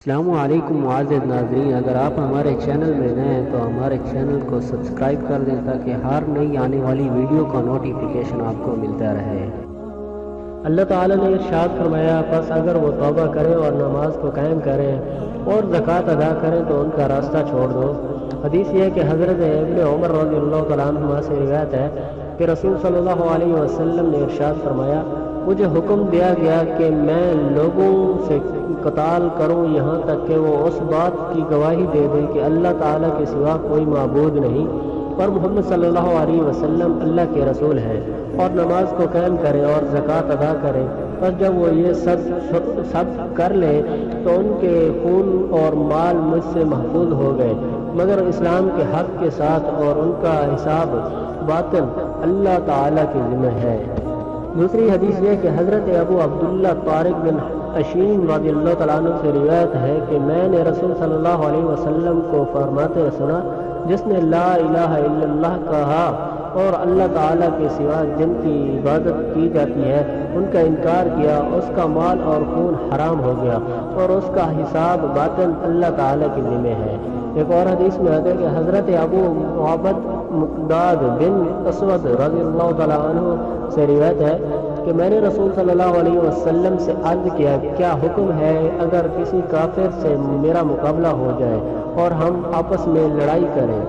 السلام علیکم معزز ناظرین، اگر آپ ہمارے چینل میں نئے ہیں تو ہمارے چینل کو سبسکرائب کر دیں تاکہ ہر نئی آنے والی ویڈیو کا نوٹیفیکیشن آپ کو ملتا رہے۔ اللہ تعالیٰ نے ارشاد فرمایا، پس اگر وہ توبہ کریں اور نماز کو قائم کریں اور زکوٰۃ ادا کریں تو ان کا راستہ چھوڑ دو۔ حدیث یہ ہے کہ حضرت ابن عمر رضی اللہ تعالیٰ عنہ سے روایت ہے کہ رسول صلی اللہ علیہ وسلم نے ارشاد فرمایا، مجھے حکم دیا گیا کہ میں لوگوں سے قتال کروں یہاں تک کہ وہ اس بات کی گواہی دے دیں کہ اللہ تعالیٰ کے سوا کوئی معبود نہیں اور محمد صلی اللہ علیہ وسلم اللہ کے رسول ہیں، اور نماز کو قائم کریں اور زکوٰۃ ادا کریں۔ بس جب وہ یہ سب کر لیں تو ان کے خون اور مال مجھ سے محفوظ ہو گئے، مگر اسلام کے حق کے ساتھ، اور ان کا حساب باطن اللہ تعالیٰ کے ذمہ ہے۔ دوسری حدیث یہ کہ حضرت ابو عبداللہ طارق بن اشین رضی اللہ تعالیٰ عنہ سے روایت ہے کہ میں نے رسول صلی اللہ علیہ وسلم کو فرماتے سنا، جس نے لا الہ الا اللہ کہا اور اللہ تعالیٰ کے سوا جن کی عبادت کی جاتی ہے ان کا انکار کیا، اس کا مال اور خون حرام ہو گیا اور اس کا حساب باطن اللہ تعالیٰ کے ذمہ ہے۔ ایک اور حدیث میں آتا ہے کہ حضرت ابو عبد مقداد بن اسود رضی اللہ تعالیٰ عنہ سے روایت ہے کہ میں نے رسول صلی اللہ علیہ وسلم سے عرض کیا، کیا حکم ہے اگر کسی کافر سے میرا مقابلہ ہو جائے اور ہم آپس میں لڑائی کریں،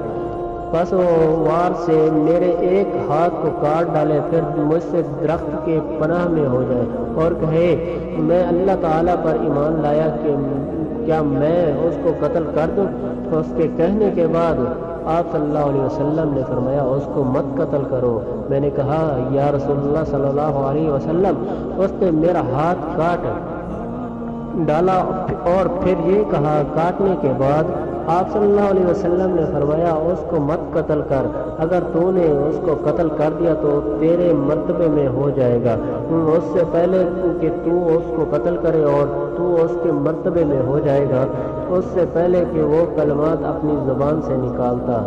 پس وہ وار سے میرے ایک ہاتھ کو کاٹ ڈالے، پھر مجھ سے درخت کے پناہ میں ہو جائے اور کہے میں اللہ تعالیٰ پر ایمان لایا کہ کیا میں اس کو قتل کر دوں؟ اس کے کہنے کے بعد آپ صلی اللہ علیہ وسلم نے فرمایا، اس کو مت قتل کرو۔ میں نے کہا، یا رسول اللہ صلی اللہ علیہ وسلم، اس نے میرا ہاتھ کاٹ ڈالا اور پھر یہ کہا۔ کاٹنے کے بعد آپ صلی اللہ علیہ وسلم نے فرمایا، اس کو مت قتل کر، اگر تو نے اس کو قتل کر دیا تو تیرے مرتبے میں ہو جائے گا، اس سے پہلے کہ تو اس کو قتل کرے اور تو اس کے مرتبے میں ہو جائے گا، اس سے پہلے کہ وہ کلمات اپنی زبان سے نکالتا۔